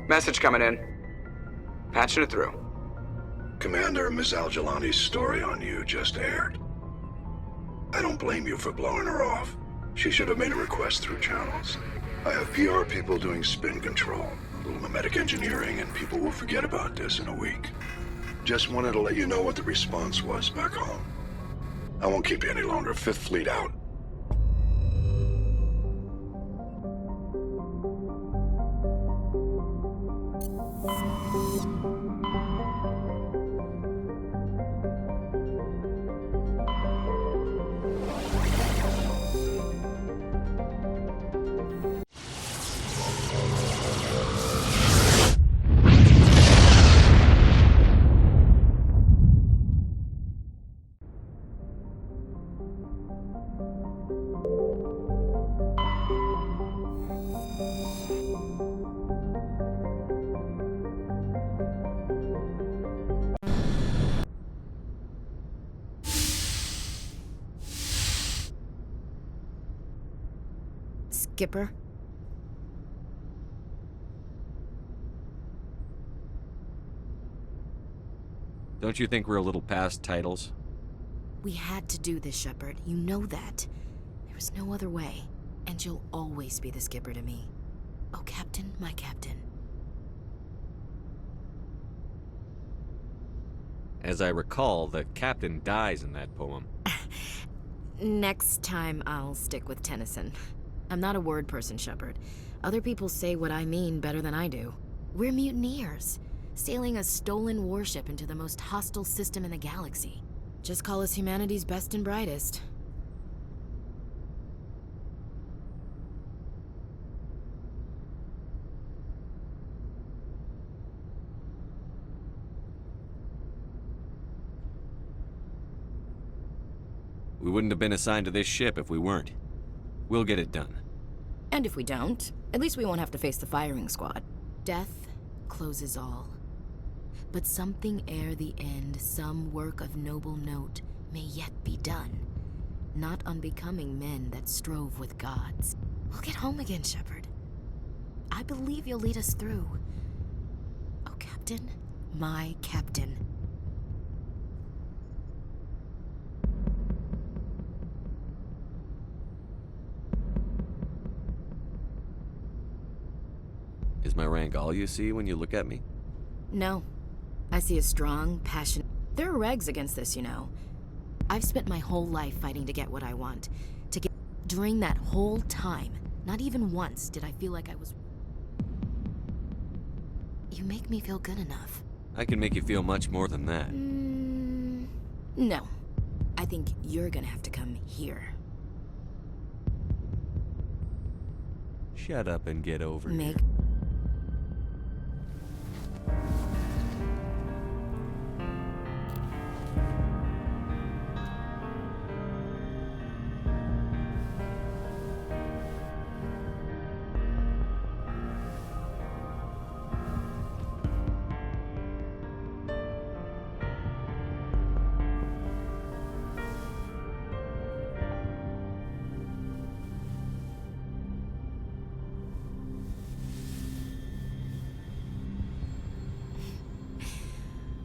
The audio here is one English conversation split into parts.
Message coming in. Patching it through. Commander, Ms. Al-Jalani's story on you just aired. I don't blame you for blowing her off. She should have made a request through channels. I have PR people doing spin control, a little mimetic engineering, and people will forget about this in a week. Just wanted to let you know what the response was back home. I won't keep you any longer. Fifth Fleet out. Skipper? Don't you think we're a little past titles? We had to do this, Shepard. You know that. There was no other way. And you'll always be the skipper to me. Oh, Captain, my captain. As I recall, the captain dies in that poem. Next time, I'll stick with Tennyson. I'm not a word person, Shepard. Other people say what I mean better than I do. We're mutineers, sailing a stolen warship into the most hostile system in the galaxy. Just call us humanity's best and brightest. We wouldn't have been assigned to this ship if we weren't. We'll get it done. And if we don't, at least we won't have to face the firing squad. Death closes all. But something ere the end, some work of noble note, may yet be done. Not unbecoming men that strove with gods. We'll get home again, Shepard. I believe you'll lead us through. Oh, Captain, my captain. Is my rank all you see when you look at me? No. I see a strong, passionate... There are regs against this, you know. I've spent my whole life fighting to get what I want. During that whole time, not even once did I feel like I was... You make me feel good enough. I can make you feel much more than that. No. I think you're gonna have to come here. Shut up and get over it.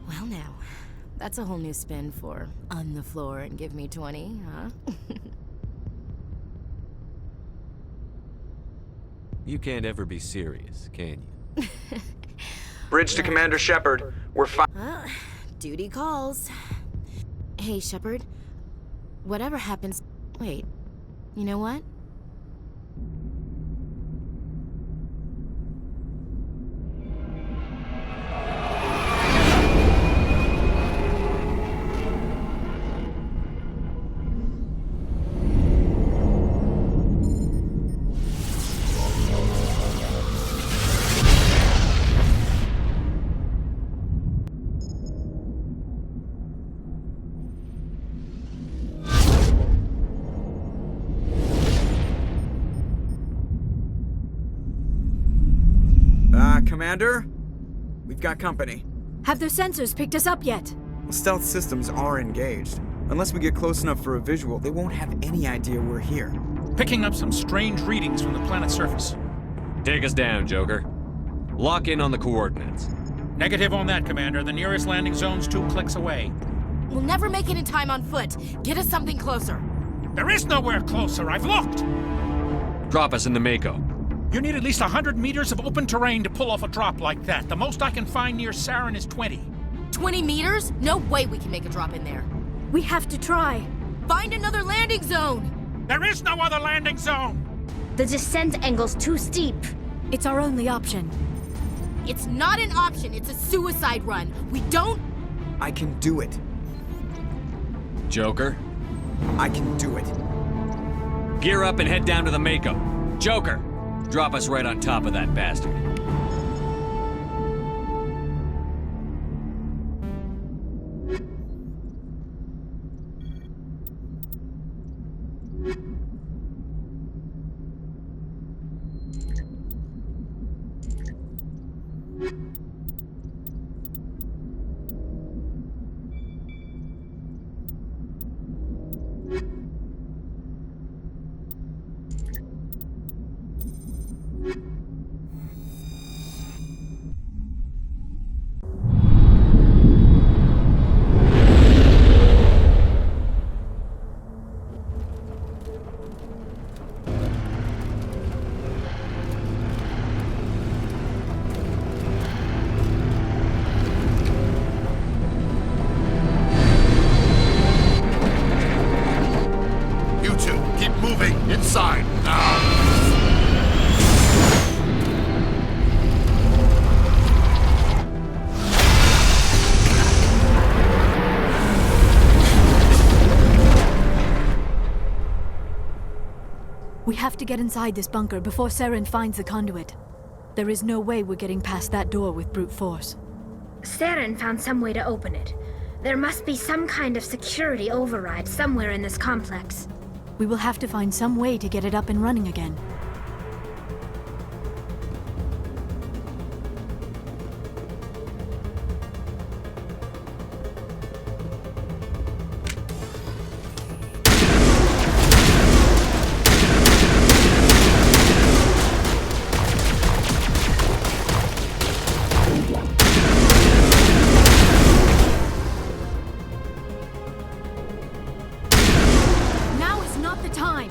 Well now, that's a whole new spin for on the floor and give me 20, huh? You can't ever be serious, can you? Bridge to Commander Shepard. We're Well, duty calls. Hey, Shepard. Whatever happens... Wait. You know what? Commander? We've got company. Have their sensors picked us up yet? Well, stealth systems are engaged. Unless we get close enough for a visual, they won't have any idea we're here. Picking up some strange readings from the planet's surface. Take us down, Joker. Lock in on the coordinates. Negative on that, Commander. The nearest landing zone's 2 clicks away. We'll never make it in time on foot. Get us something closer. There is nowhere closer. I've looked. Drop us in the Mako. You need at least 100 meters of open terrain to pull off a drop like that. The most I can find near Saren is 20. 20 meters? No way we can make a drop in there. We have to try. Find another landing zone! There is no other landing zone! The descent angle's too steep. It's our only option. It's not an option, it's a suicide run. We don't... I can do it. Joker, I can do it. gear up and head down to the Mako. Joker, drop us right on top of that bastard. You two, keep moving inside now. We have to get inside this bunker before Saren finds the conduit. There is no way we're getting past that door with brute force. Saren found some way to open it. There must be some kind of security override somewhere in this complex. We will have to find some way to get it up and running again. Now is not the time!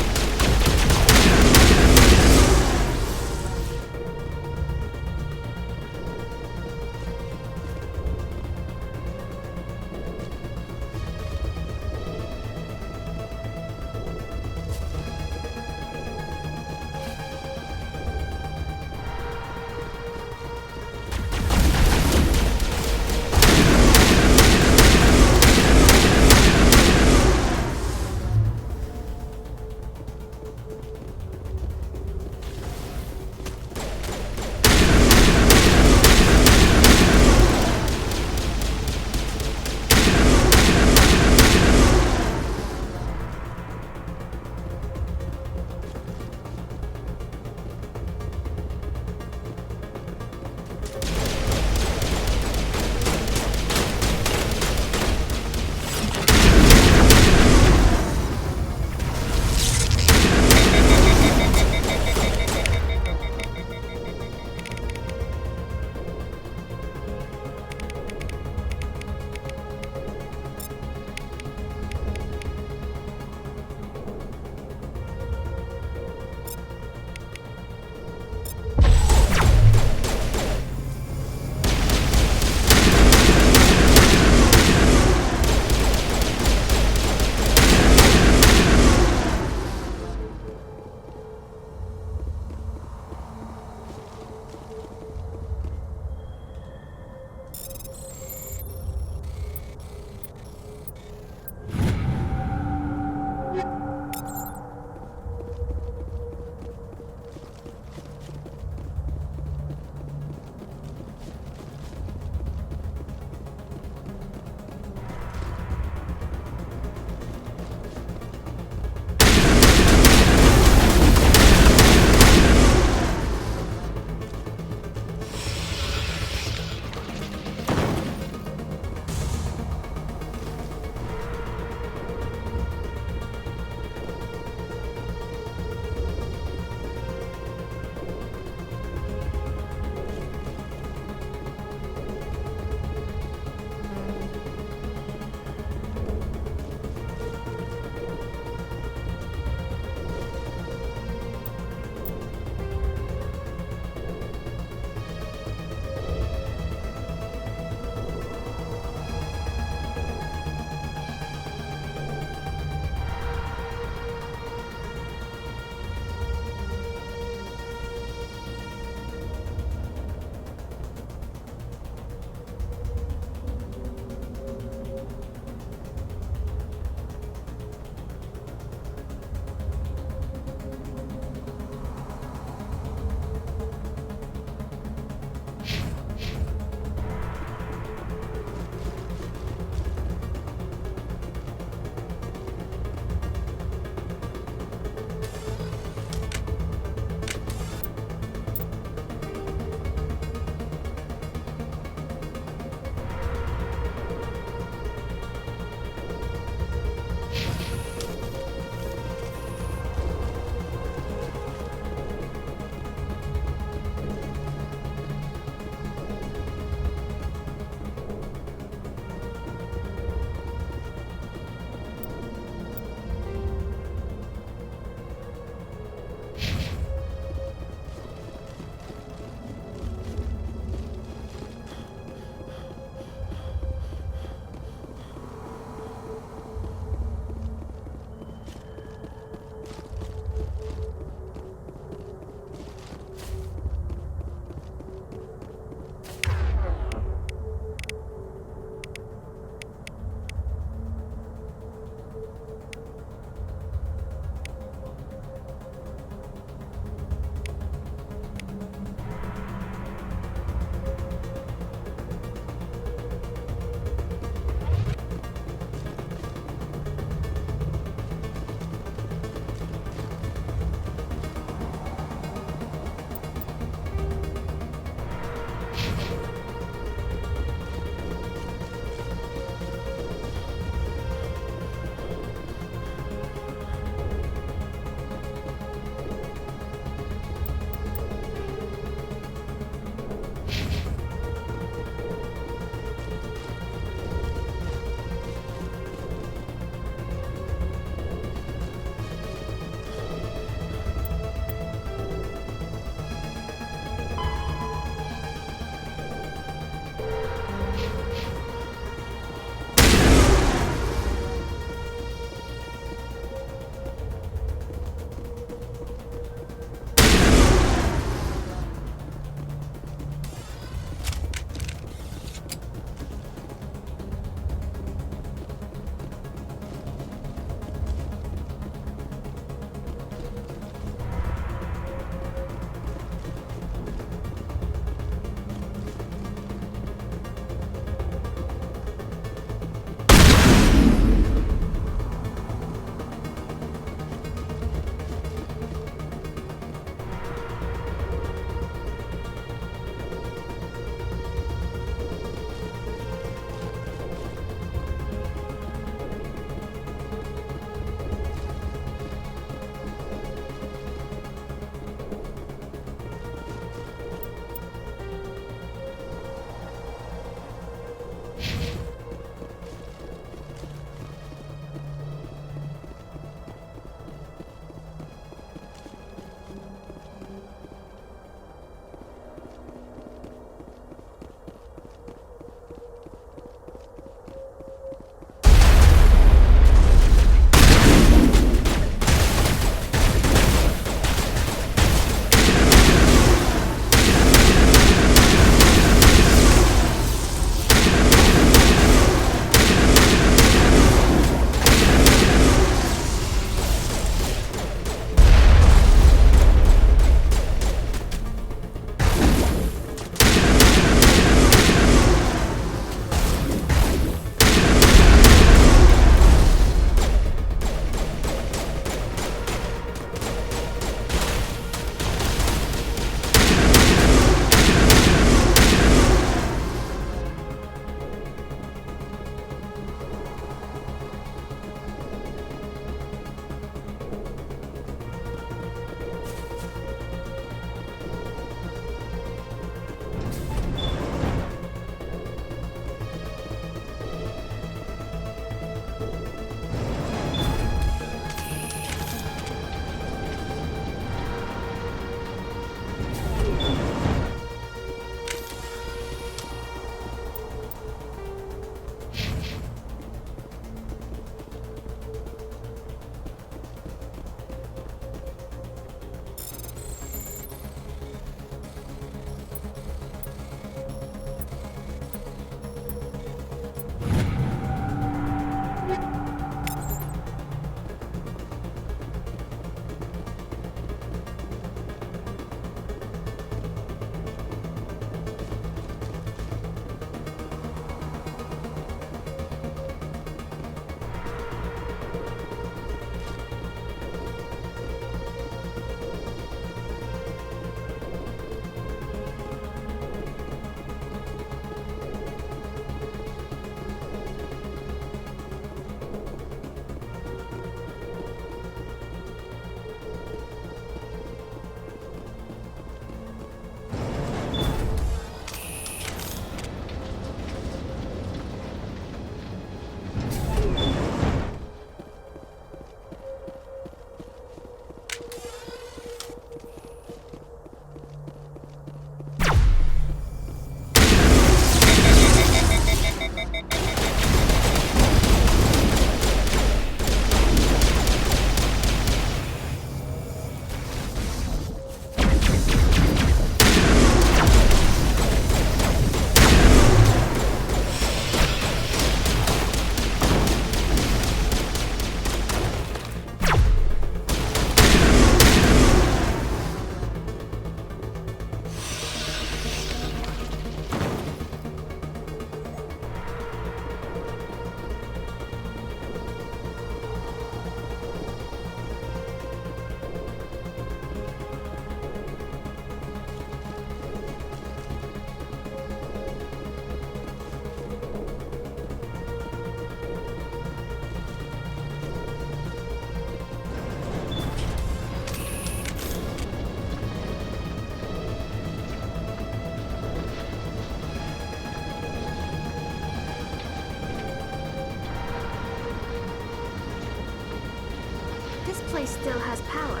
place still has power.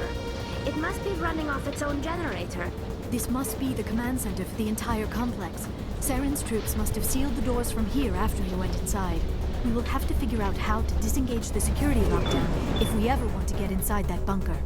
It must be running off its own generator. This must be the command center for the entire complex. Saren's troops must have sealed the doors from here after he went inside. We will have to figure out how to disengage the security lockdown if we ever want to get inside that bunker.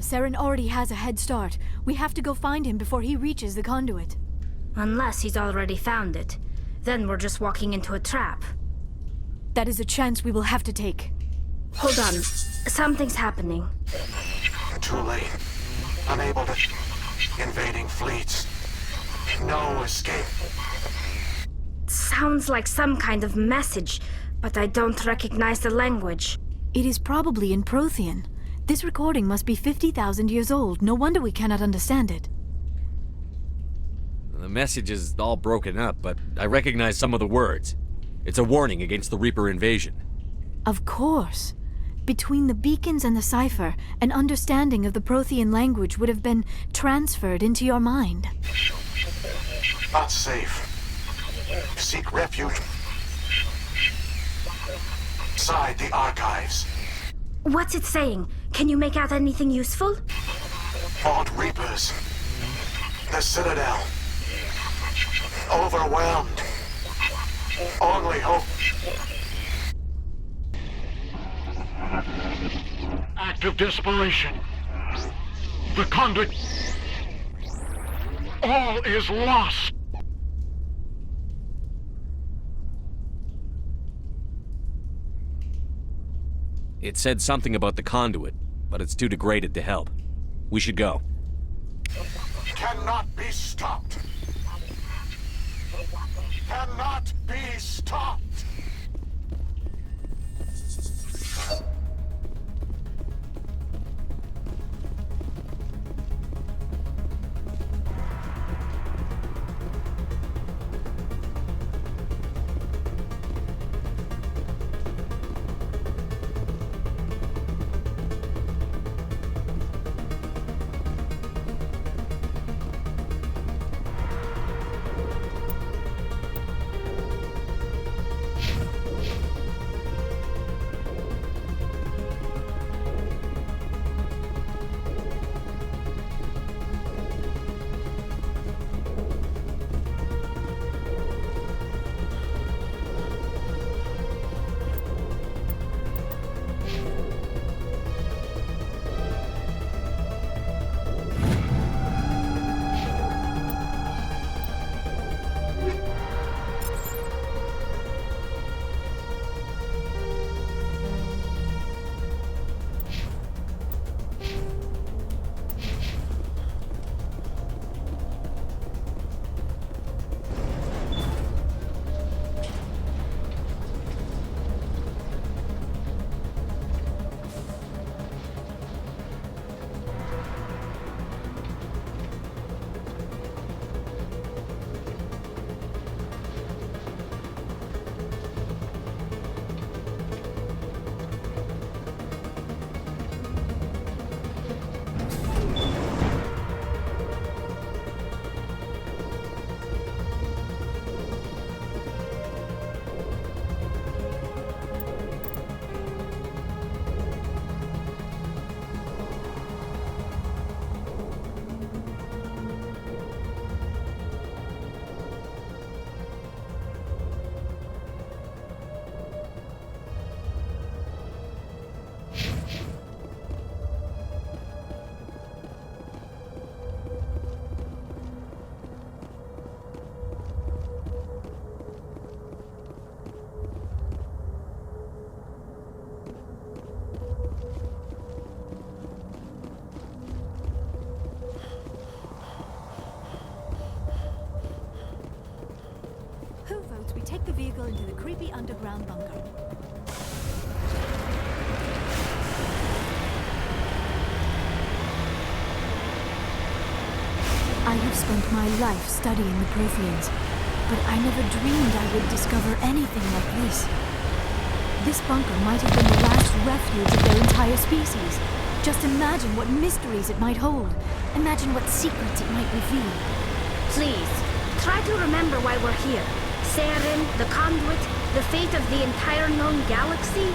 Saren already has a head start. We have to go find him before he reaches the conduit. Unless he's already found it. Then we're just walking into a trap. That is a chance we will have to take. Hold on. Something's happening. Too late. Unable to... Invading fleets. No escape. Sounds like some kind of message, but I don't recognize the language. It is probably in Prothean. This recording must be 50,000 years old. No wonder we cannot understand it. The message is all broken up, but I recognize some of the words. It's a warning against the Reaper invasion. Of course. Between the beacons and the cipher, an understanding of the Prothean language would have been transferred into your mind. Not safe. Seek refuge inside the archives. What's it saying? Can you make out anything useful? Fought Reapers. The Citadel. Overwhelmed. Only hope. Act of desperation. The conduit. All is lost. It said something about the conduit, but it's too degraded to help. We should go. Cannot be stopped. Cannot be stopped. to the creepy underground bunker. I have spent my life studying the Protheans, but I never dreamed I would discover anything like this. This bunker might have been the last refuge of their entire species. Just imagine what mysteries it might hold. Imagine what secrets it might reveal. Please, try to remember why we're here. Saren, the Conduit, the fate of the entire known galaxy.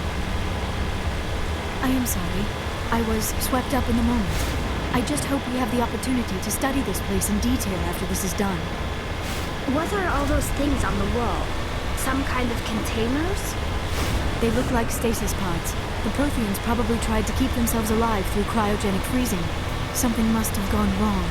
I am sorry. I was swept up in the moment. I just hope we have the opportunity to study this place in detail after this is done. What are all those things on the wall? Some kind of containers? They look like stasis pods. The Protheans probably tried to keep themselves alive through cryogenic freezing. Something must have gone wrong.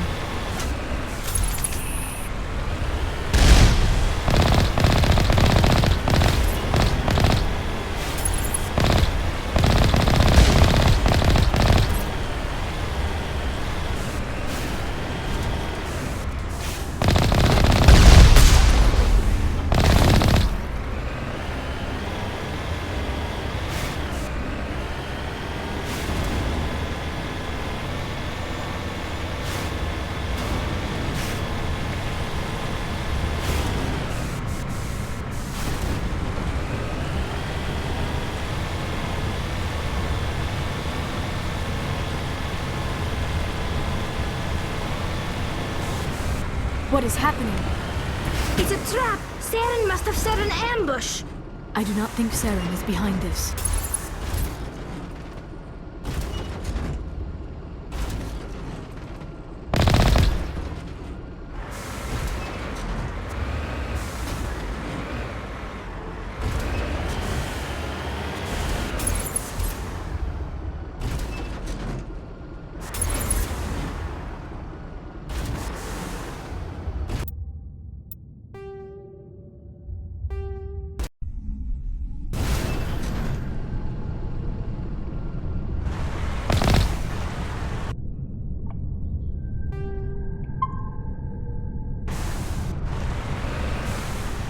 What is happening? It's a trap! Saren must have set an ambush! I do not think Saren is behind this.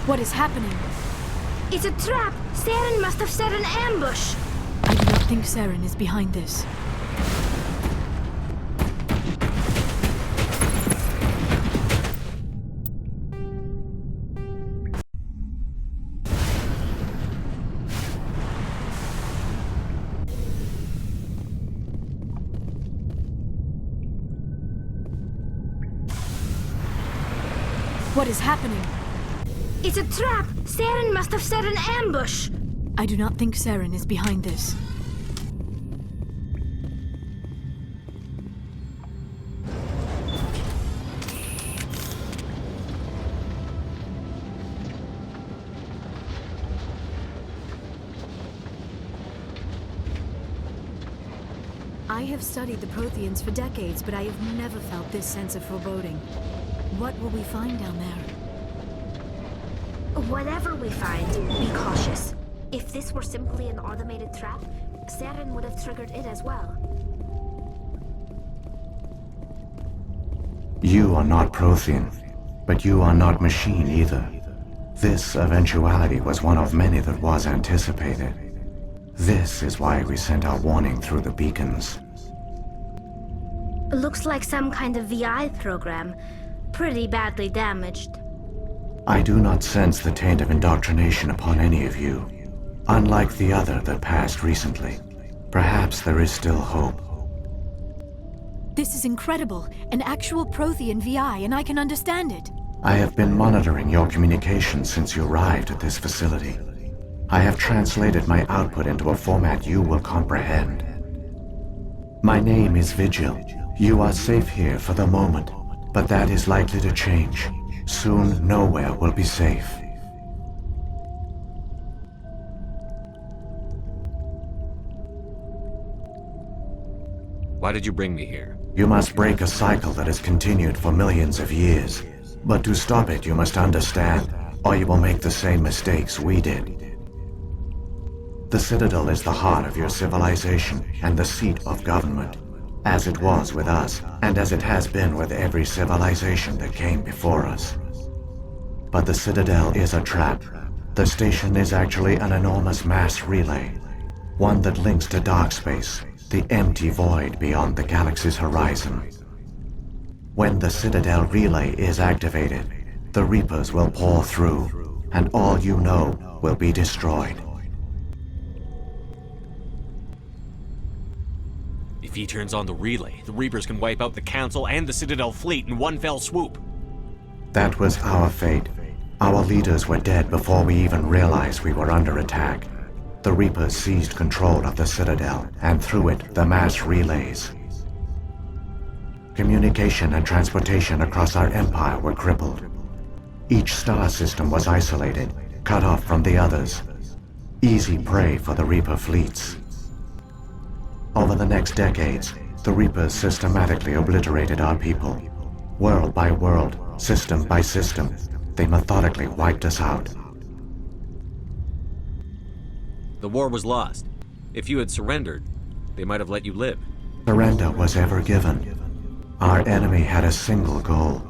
What is happening? It's a trap! Saren must have set an ambush! I do not think Saren is behind this. What is happening? It's a trap! Saren must have set an ambush! I do not think Saren is behind this. I have studied the Protheans for decades, but I have never felt this sense of foreboding. What will we find down there? Whatever we find, be cautious. If this were simply an automated trap, Saren would have triggered it as well. You are not Prothean, but you are not machine either. This eventuality was one of many that was anticipated. This is why we sent our warning through the beacons. Looks like some kind of VI program. Pretty badly damaged. I do not sense the taint of indoctrination upon any of you. Unlike the other that passed recently. Perhaps there is still hope. This is incredible. An actual Prothean VI, and I can understand it. I have been monitoring your communications since you arrived at this facility. I have translated my output into a format you will comprehend. My name is Vigil. You are safe here for the moment, but that is likely to change. Soon, nowhere will be safe. Why did you bring me here? You must break a cycle that has continued for millions of years. But to stop it, you must understand, or you will make the same mistakes we did. The Citadel is the heart of your civilization and the seat of government, as it was with us, and as it has been with every civilization that came before us. But the Citadel is a trap. The station is actually an enormous mass relay, one that links to dark space, the empty void beyond the galaxy's horizon. When the Citadel relay is activated, the Reapers will pour through, and all you know will be destroyed. If he turns on the relay, the Reapers can wipe out the Council and the Citadel fleet in one fell swoop. That was our fate. Our leaders were dead before we even realized we were under attack. The Reapers seized control of the Citadel, and through it, the mass relays. Communication and transportation across our empire were crippled. Each star system was isolated, cut off from the others. Easy prey for the Reaper fleets. Over the next decades, the Reapers systematically obliterated our people. World by world, system by system, they methodically wiped us out. The war was lost. If you had surrendered, they might have let you live. Surrender was ever given. Our enemy had a single goal: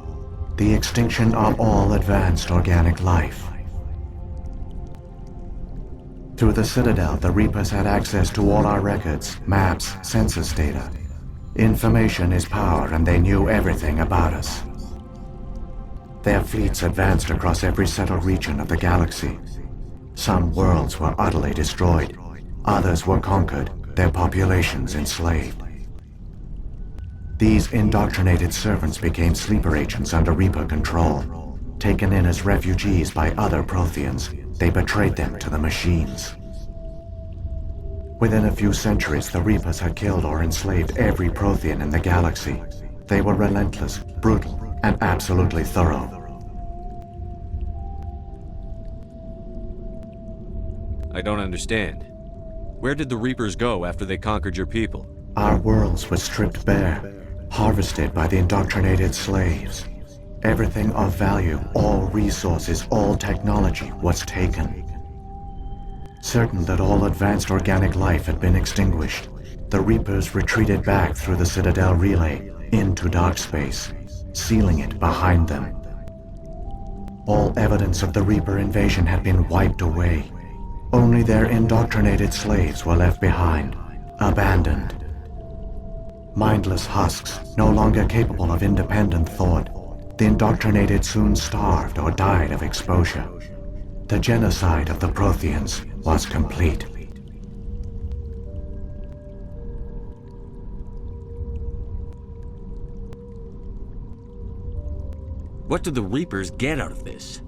the extinction of all advanced organic life. Through the Citadel, the Reapers had access to all our records, maps, census data. Information is power, and they knew everything about us. Their fleets advanced across every settled region of the galaxy. Some worlds were utterly destroyed, others were conquered, their populations enslaved. These indoctrinated servants became sleeper agents under Reaper control. Taken in as refugees by other Protheans, they betrayed them to the machines. Within a few centuries, the Reapers had killed or enslaved every Prothean in the galaxy. They were relentless, brutal, and absolutely thorough. I don't understand. Where did the Reapers go after they conquered your people? Our worlds were stripped bare, harvested by the indoctrinated slaves. Everything of value, all resources, all technology was taken. Certain that all advanced organic life had been extinguished, the Reapers retreated back through the Citadel relay into dark space, sealing it behind them. All evidence of the Reaper invasion had been wiped away. Only their indoctrinated slaves were left behind, abandoned. Mindless husks, no longer capable of independent thought, the indoctrinated soon starved or died of exposure. The genocide of the Protheans was complete. What do the Reapers get out of this?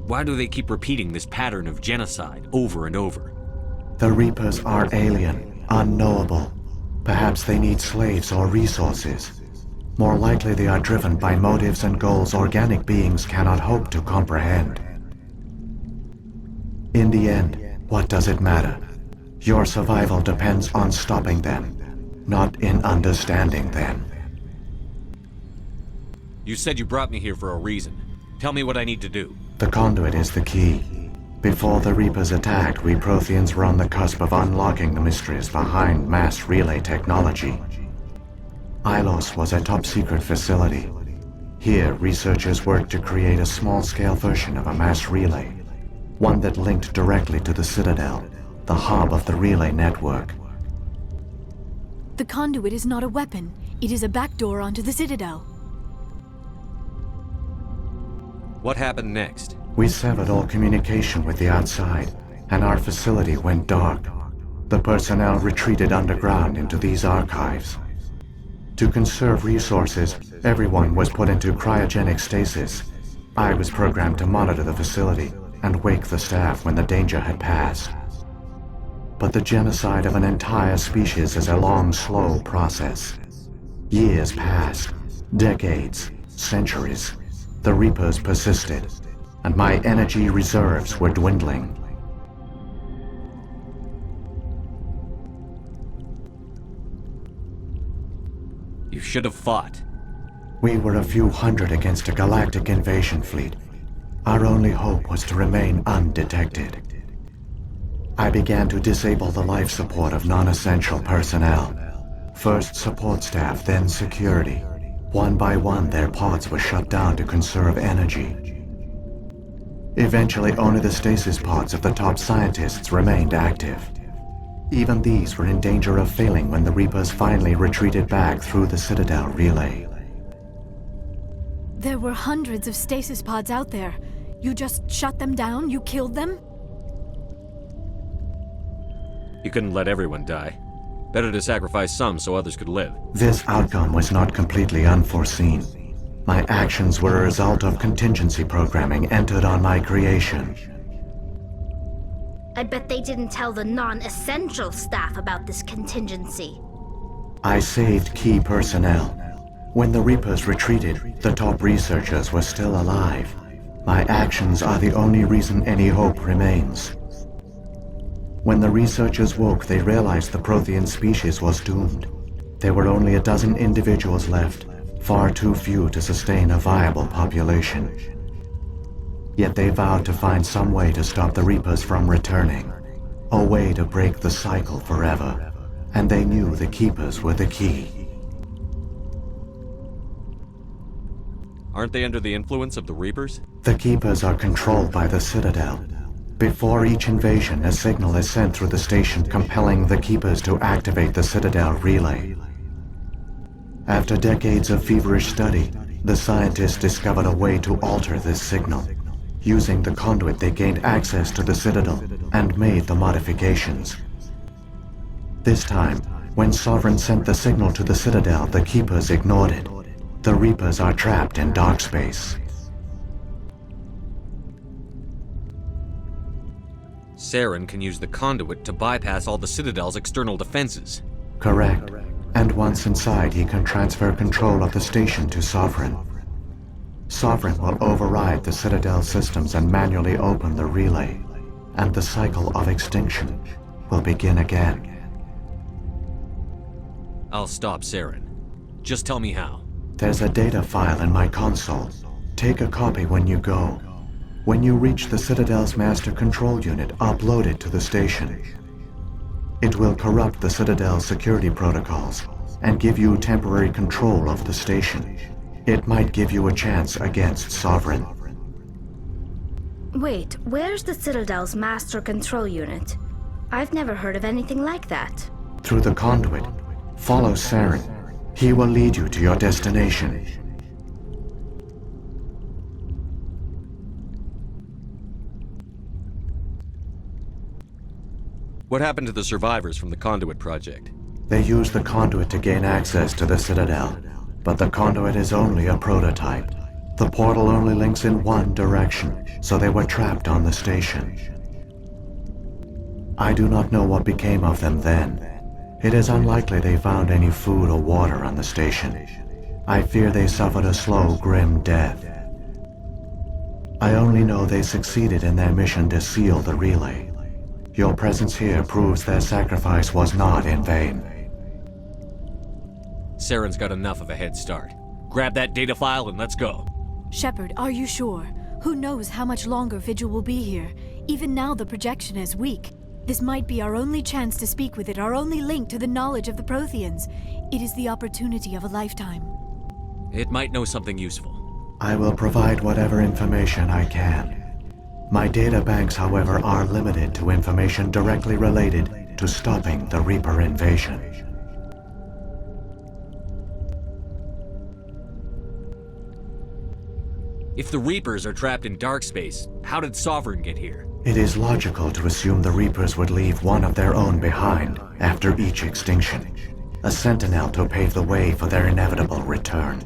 Why do they keep repeating this pattern of genocide over and over? The Reapers are alien, unknowable. Perhaps they need slaves or resources. More likely they are driven by motives and goals organic beings cannot hope to comprehend. In the end, what does it matter? Your survival depends on stopping them, not in understanding them. You said you brought me here for a reason. Tell me what I need to do. The conduit is the key. Before the Reapers attacked, we Protheans were on the cusp of unlocking the mysteries behind mass relay technology. Ilos was a top-secret facility. Here, researchers worked to create a small-scale version of a mass relay, one that linked directly to the Citadel, the hub of the relay network. The conduit is not a weapon. It is a backdoor onto the Citadel. What happened next? We severed all communication with the outside, and our facility went dark. The personnel retreated underground into these archives. To conserve resources, everyone was put into cryogenic stasis. I was programmed to monitor the facility and wake the staff when the danger had passed. But the genocide of an entire species is a long, slow process. Years passed, decades, centuries. The Reapers persisted, and my energy reserves were dwindling. You should have fought. We were a few hundred against a galactic invasion fleet. Our only hope was to remain undetected. I began to disable the life support of non-essential personnel. First support staff, then security. One by one, their pods were shut down to conserve energy. Eventually, only the stasis pods of the top scientists remained active. Even these were in danger of failing when the Reapers finally retreated back through the Citadel relay. There were hundreds of stasis pods out there. You just shut them down? You killed them? You couldn't let everyone die. Better to sacrifice some so others could live. This outcome was not completely unforeseen. My actions were a result of contingency programming entered on my creation. I bet they didn't tell the non-essential staff about this contingency. I saved key personnel. When the Reapers retreated, the top researchers were still alive. My actions are the only reason any hope remains. When the researchers woke, they realized the Prothean species was doomed. There were only a dozen individuals left, far too few to sustain a viable population. Yet they vowed to find some way to stop the Reapers from returning, a way to break the cycle forever, and they knew the Keepers were the key. Aren't they under the influence of the Reapers? The Keepers are controlled by the Citadel. Before each invasion, a signal is sent through the station compelling the Keepers to activate the Citadel relay. After decades of feverish study, the scientists discovered a way to alter this signal. Using the conduit, they gained access to the Citadel and made the modifications. This time, when Sovereign sent the signal to the Citadel, the Keepers ignored it. The Reapers are trapped in dark space. Saren can use the conduit to bypass all the Citadel's external defenses. Correct. And once inside, he can transfer control of the station to Sovereign. Sovereign will override the Citadel systems and manually open the relay, and the cycle of extinction will begin again. I'll stop Saren. Just tell me how. There's a data file in my console. Take a copy when you go. When you reach the Citadel's master control unit, upload it to the station. It will corrupt the Citadel's security protocols and give you temporary control of the station. It might give you a chance against Sovereign. Wait, where's the Citadel's master control unit? I've never heard of anything like that. Through the conduit, follow Saren. He will lead you to your destination. What happened to the survivors from the Conduit project? They used the conduit to gain access to the Citadel, but the conduit is only a prototype. The portal only links in one direction, so they were trapped on the station. I do not know what became of them then. It is unlikely they found any food or water on the station. I fear they suffered a slow, grim death. I only know they succeeded in their mission to seal the relay. Your presence here proves their sacrifice was not in vain. Saren's got enough of a head start. Grab that data file and let's go. Shepard, are you sure? Who knows how much longer Vigil will be here? Even now the projection is weak. This might be our only chance to speak with it, our only link to the knowledge of the Protheans. It is the opportunity of a lifetime. It might know something useful. I will provide whatever information I can. My data banks, however, are limited to information directly related to stopping the Reaper invasion. If the Reapers are trapped in dark space, how did Sovereign get here? It is logical to assume the Reapers would leave one of their own behind after each extinction, a sentinel to pave the way for their inevitable return.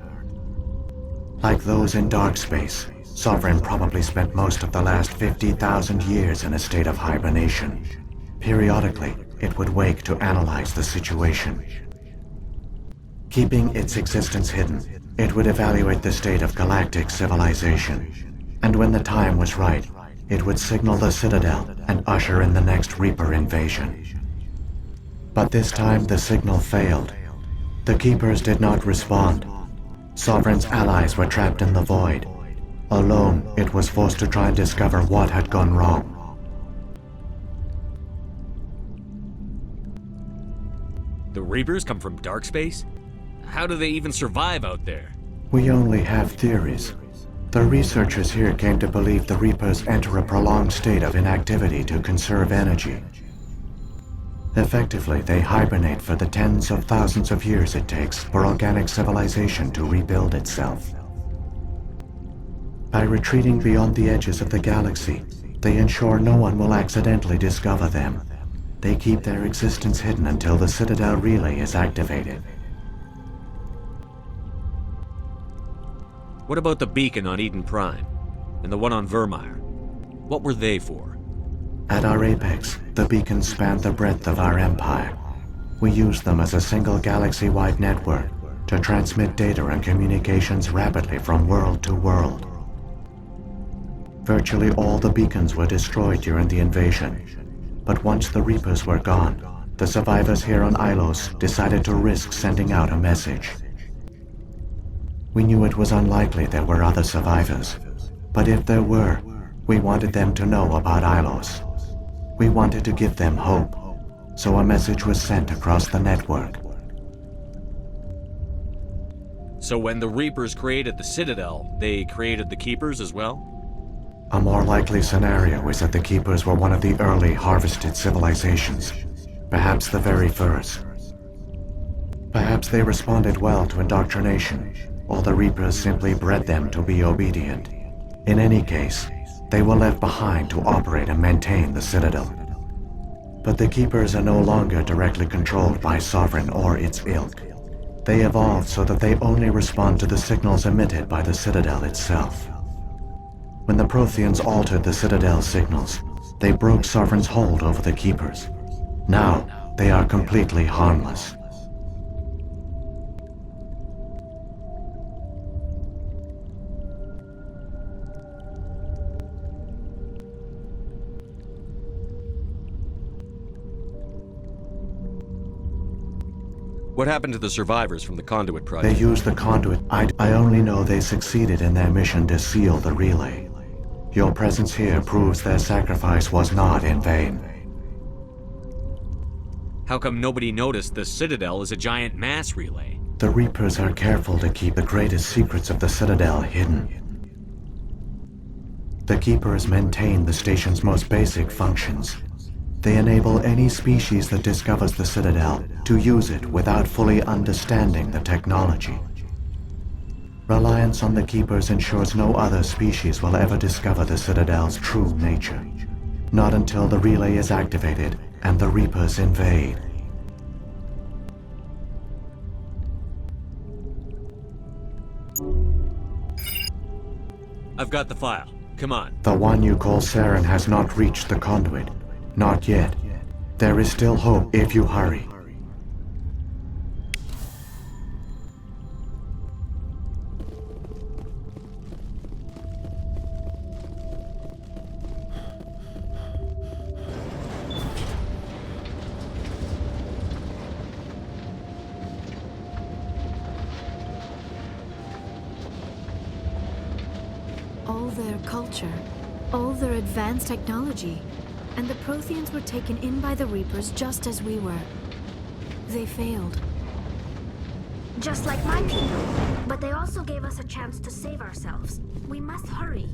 Like those in dark space, Sovereign probably spent most of the last 50,000 years in a state of hibernation. Periodically, it would wake to analyze the situation. Keeping its existence hidden, it would evaluate the state of galactic civilization. And when the time was right, it would signal the Citadel and usher in the next Reaper invasion. But this time the signal failed. The Keepers did not respond. Sovereign's allies were trapped in the void. Alone, it was forced to try and discover what had gone wrong. The Reapers come from dark space? How do they even survive out there? We only have theories. The researchers here came to believe the Reapers enter a prolonged state of inactivity to conserve energy. Effectively, they hibernate for the tens of thousands of years it takes for organic civilization to rebuild itself. By retreating beyond the edges of the galaxy, they ensure no one will accidentally discover them. They keep their existence hidden until the Citadel relay is activated. What about the beacon on Eden Prime? And the one on Vermeer? What were they for? At our apex, the beacons span the breadth of our empire. We use them as a single galaxy-wide network to transmit data and communications rapidly from world to world. Virtually all the beacons were destroyed during the invasion, but once the Reapers were gone, the survivors here on Ilos decided to risk sending out a message. We knew it was unlikely there were other survivors, but if there were, we wanted them to know about Ilos. We wanted to give them hope, so a message was sent across the network. So when the Reapers created the Citadel, they created the Keepers as well? A more likely scenario is that the Keepers were one of the early harvested civilizations, perhaps the very first. Perhaps they responded well to indoctrination, or the Reapers simply bred them to be obedient. In any case, they were left behind to operate and maintain the Citadel. But the Keepers are no longer directly controlled by Sovereign or its ilk. They evolved so that they only respond to the signals emitted by the Citadel itself. When the Protheans altered the Citadel's signals, they broke Sovereign's hold over the Keepers. Now, they are completely harmless. What happened to the survivors from the Conduit project? They used the conduit. I only know they succeeded in their mission to seal the relay. Your presence here proves their sacrifice was not in vain. How come nobody noticed the Citadel is a giant mass relay? The Reapers are careful to keep the greatest secrets of the Citadel hidden. The Keepers maintain the station's most basic functions. They enable any species that discovers the Citadel to use it without fully understanding the technology. Reliance on the Keepers ensures no other species will ever discover the Citadel's true nature. Not until the relay is activated and the Reapers invade. I've got the file. Come on. The one you call Saren has not reached the conduit. Not yet. There is still hope if you hurry. All their culture, all their advanced technology, and the Protheans were taken in by the Reapers just as we were. They failed. Just like my people. But they also gave us a chance to save ourselves. We must hurry.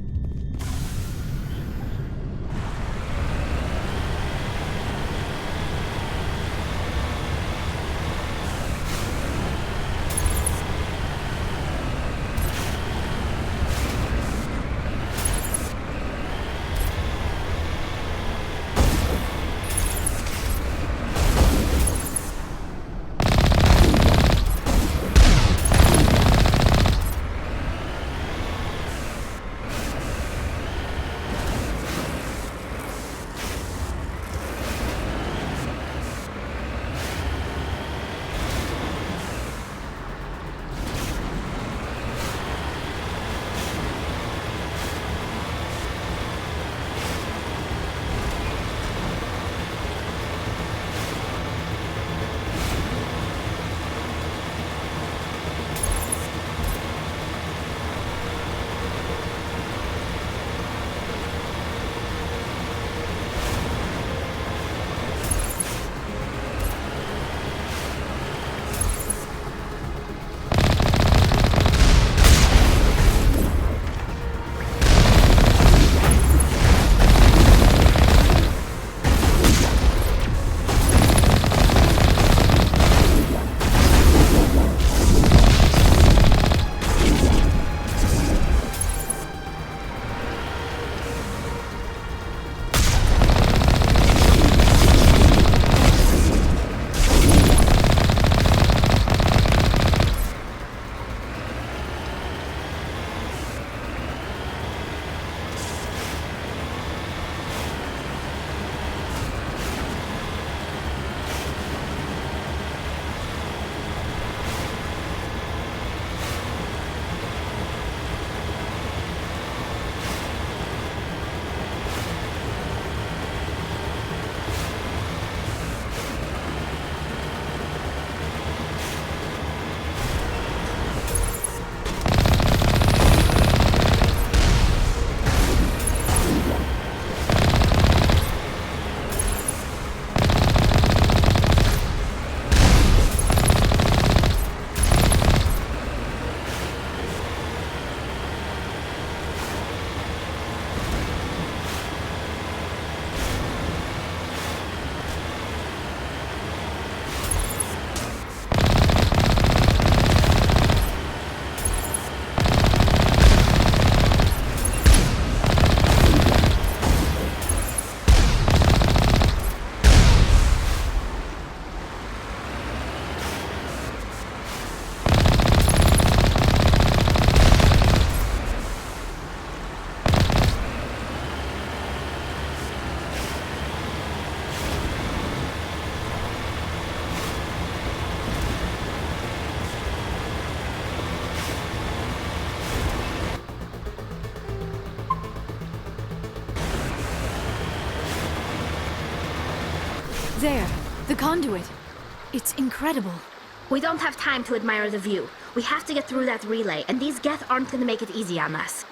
There, the conduit. It's incredible. We don't have time to admire the view. We have to get through that relay, and these Geth aren't gonna make it easy on us.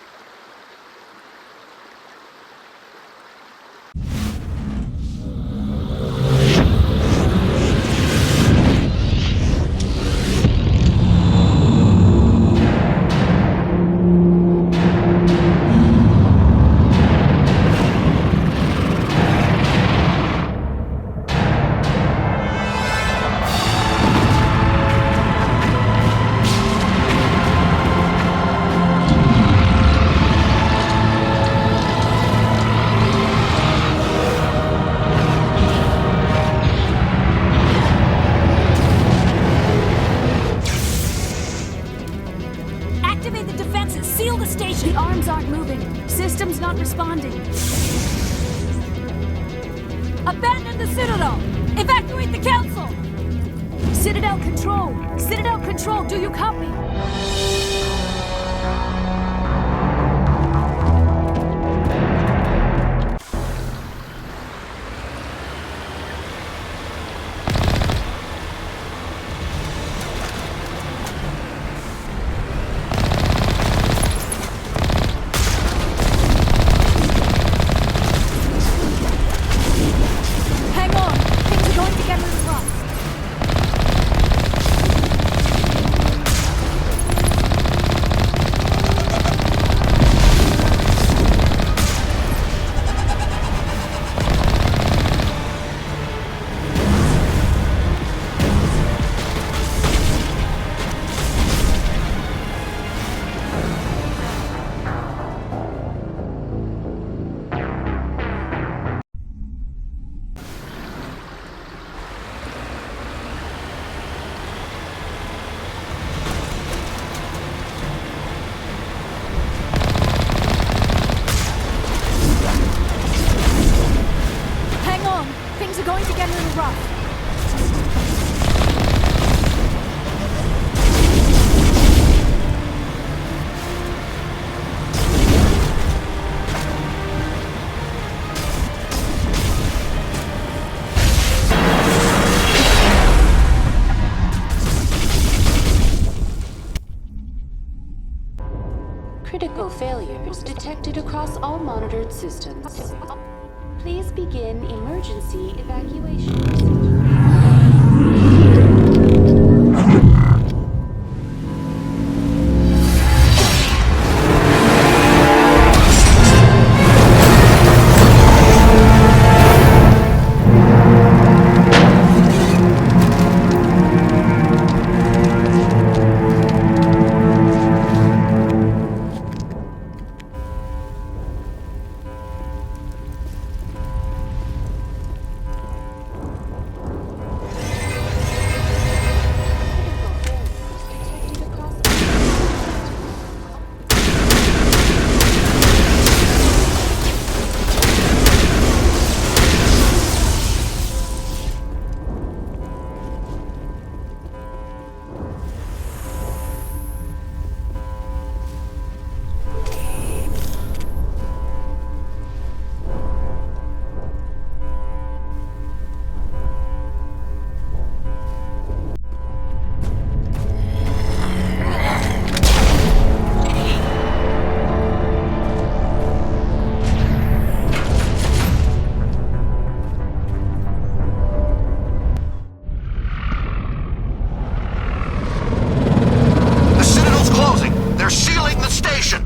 Activate the defenses! Seal the station! The arms aren't moving. Systems not responding. Abandon the Citadel! Evacuate the Council! Citadel Control! Citadel Control, do you copy? Hang on! Things are going to get really rough. Hang on! Things are going to get a little rough. Critical failures detected across all monitored systems. Please begin emergency evacuation procedure. The Citadel's closing. They're sealing the station.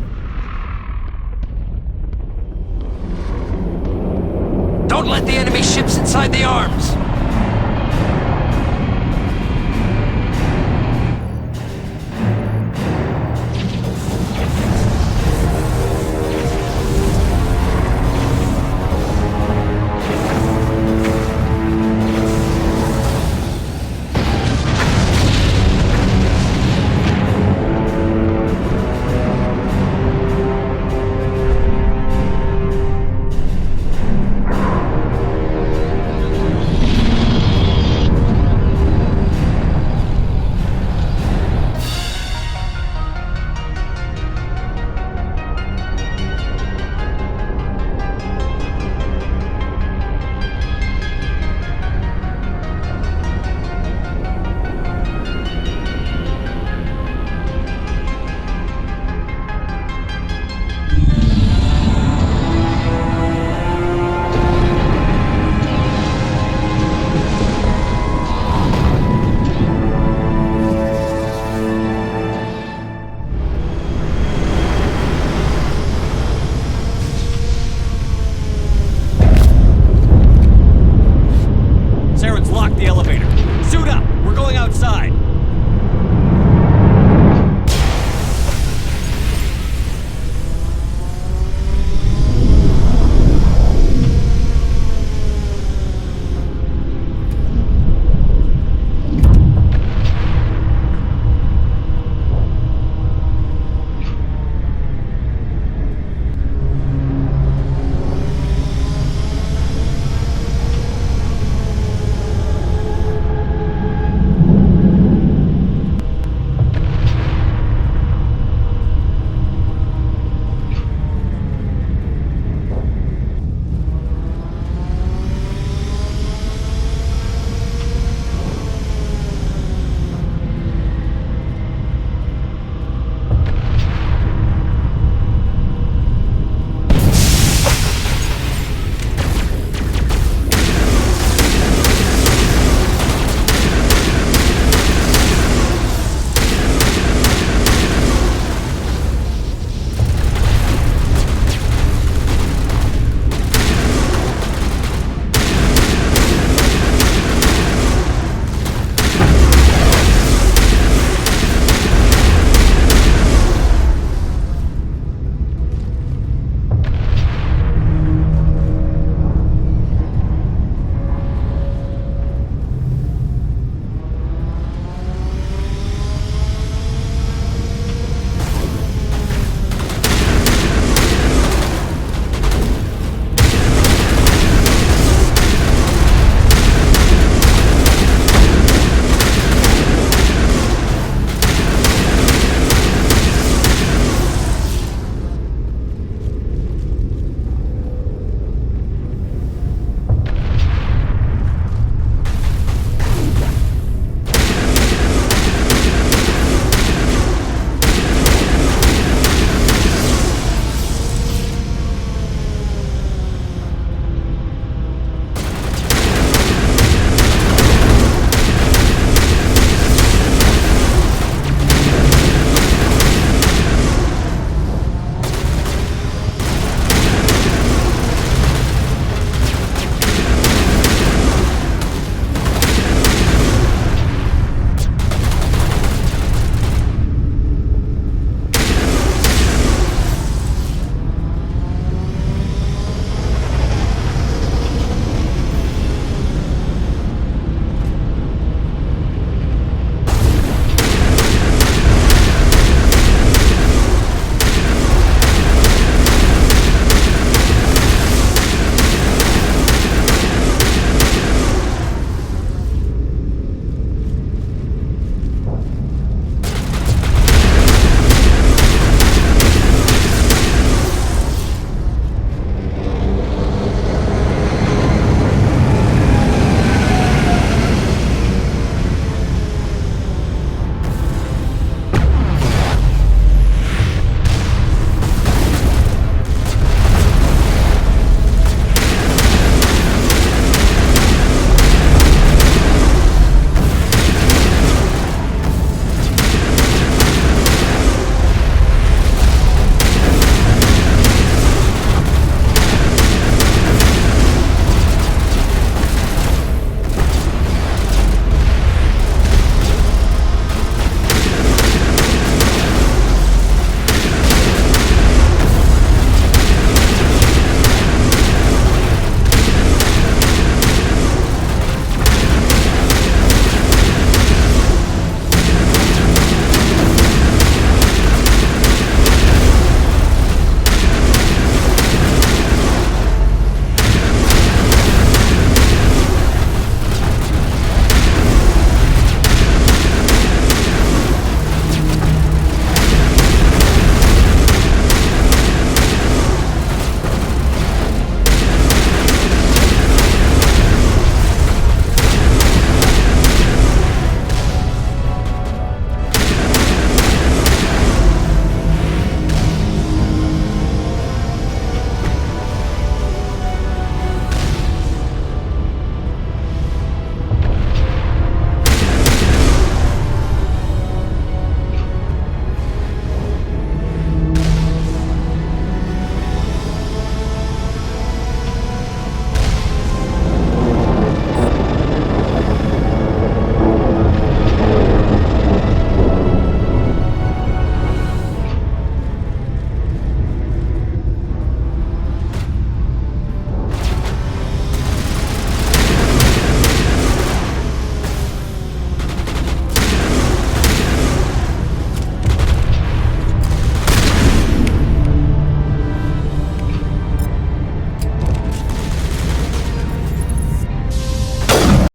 Don't let the enemy ships inside the arms!